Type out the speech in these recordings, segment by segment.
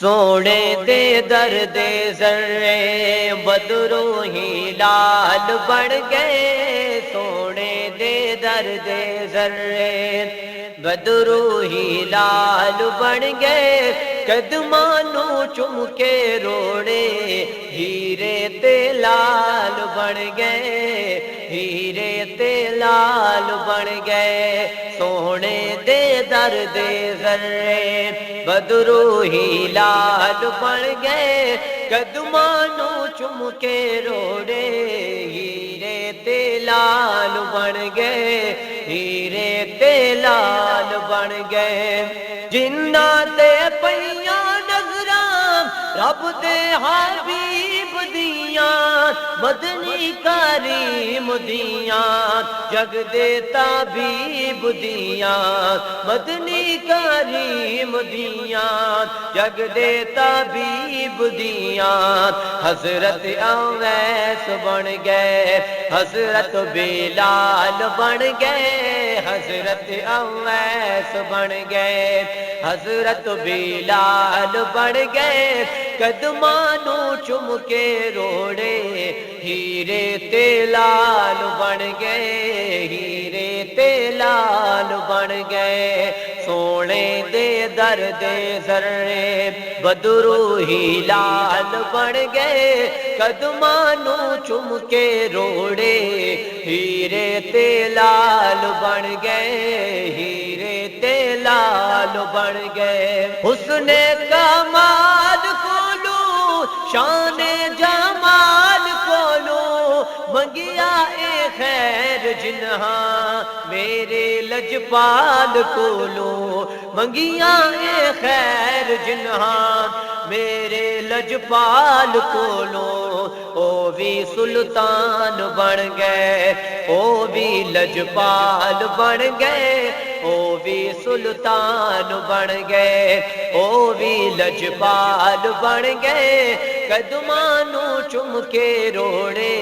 سونے دے درد ذرے بدرو ہی لال بڑھ گئے، سونے دے درد ذرے بدرو ہی لال بڑھ گئے، قدمانو چم کے روڑے ہیرے تے لال بڑھ گئے، ہیرے تے لال بڑھ گئے، سونے دے درد ذرے بدرو ہی لال بڑھ گئے، قدمانو چم کے روڑے ہیرے تے لال بڑھ گئے، ہیرے تے لال بڑھ گئے، جنات پئیاں نظراں رب دے حبیب دیاں، مدنی کریم دیاں، جگ دے طبیب دیاں، مدنی کریم دیاں، جگ دے طبیب دیاں، حضرت اویس بن گئے، حضرت بلال بن گئے، حضرت اویس بن گئے، حضرت بلال بن گئے، قدمانو چم کے روڑے ہیرے تے لال بن گئے، ہیرے تے لال بن گئے، سونے دے درد ذرے بدرو ہی لال بن گئے، قدمانو چم کے روڑے ہیرے تے لال بن گئے، ہیرے تے لال بن گئے، حسن کمال کولو شان جمال کولو منگیا اے خیر جنہاں میرے لجپال کولو، منگیا اے خیر جنہاں میرے لجپال کولو، او بھی سلطان بن گئے، او بھی لجپال بن گئے، او بھی سلطان بن گئے، او بھی لجپال بن گئے، قدمانو چم کے روڑے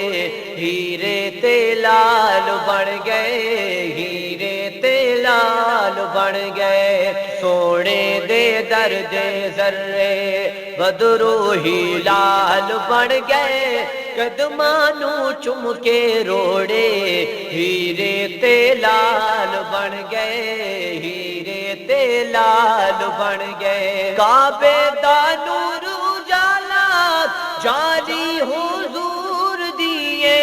ہیرے تے لال بن گئے، ہیرے تے لال بن گئے، سونے دے درد ذرے بدرو ہی لال بن گئے، قدمانو چم کے روڑے ہیرے تے لال بن گئے، ہیرے تے لال بن گئے، کعبے دا نور اجالا جاری حضور دیے،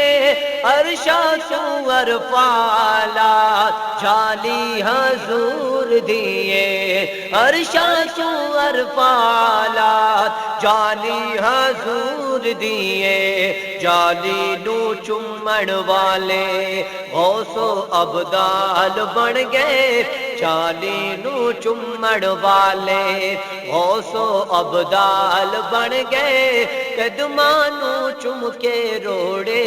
عرشا سور پالا جالی حضور دیے، عرشا سور پالا جالی حضور دیے، جالی نو چمن والے غوث و ابدال بن گئے، جالی نو چمن والے غوث و ابدال بن گئے، قدمانو چم کے روڑے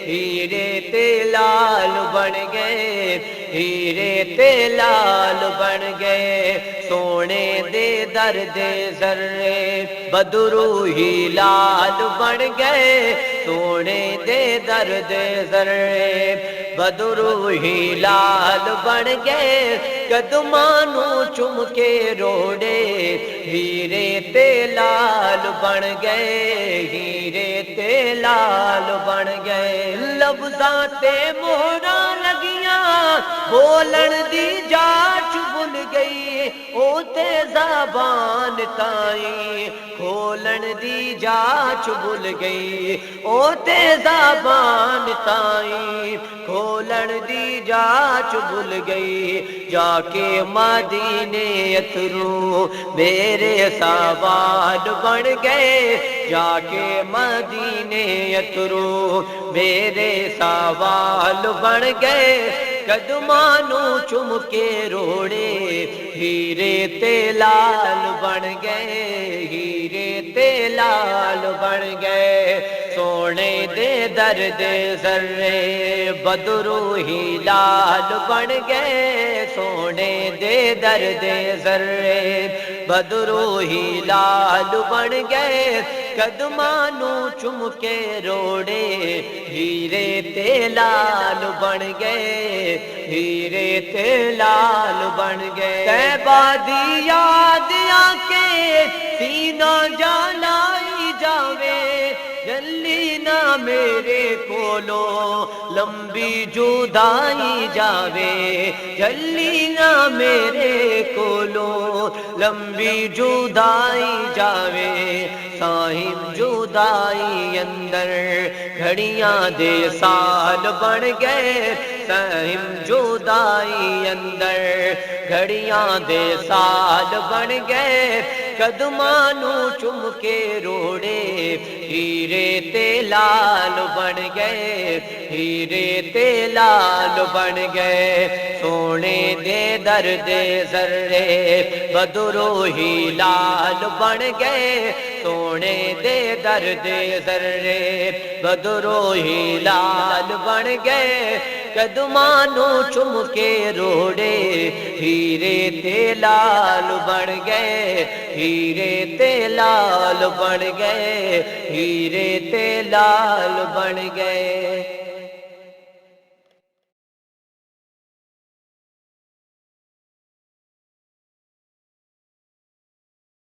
ہیرے تے لال بن گئے، ہیرے تے لال بن گئے، سونے دے درد ذرے بدرو ہی لال بن گئے، سونے دے درد ذرے بدرو ہی لال بن گئے، قدمانو چم کے روڑے ہیرے تے لال بن گئے، ہیرے تے لال بن گئے، لفظاں تے مہراں لگیاں بولن دی جاچ بھل گئی، او تے زبان تائیں کھولن دی جاچ بھل گئی، او تے زبان تائیں کھولن دی جاچ بھل گئی، جا کے مدینے اترو میرے سوال بن گئے، جا کے مدینے اترو میرے سوال بن گئے، قدمانو چم کے روڑے ہیرے تے لال بن گئے، ہیرے تے لال بن گئے، سونے دے درد ذرے بدرو ہی لال بن گئے، سونے دے درد ذرے بدرو ہی لال بن گئے، قدمانو چم کے روڑے ہیرے تے لال بن گئے، ہیرے تے لال بن گئے، طیبہ دی یاد آ کے سینہ جلائی جاوے جلی نہ میرے کولو لمبی جدائی جاوے جلی نہ میرے کولو لمبی جدائی جاوے صاحب جدائی اندر گھڑیاں دے سال بن گئے صاحب جدائی اندر گھڑیاں دے سال بن گئے قدمانو چم کے روڑے ہیرے تے لال بن گئے ہیرے تے لال بن گئے سونے دے درد ذرے بدرو ہی لال بن گئے سونے دے درد ذرے بدرو ہی لال بن گئے قدمانو چم کے روڑے ہیرے تے لال بن گئے ہیرے تے لال بن گئے ہیرے تے لال بن گئے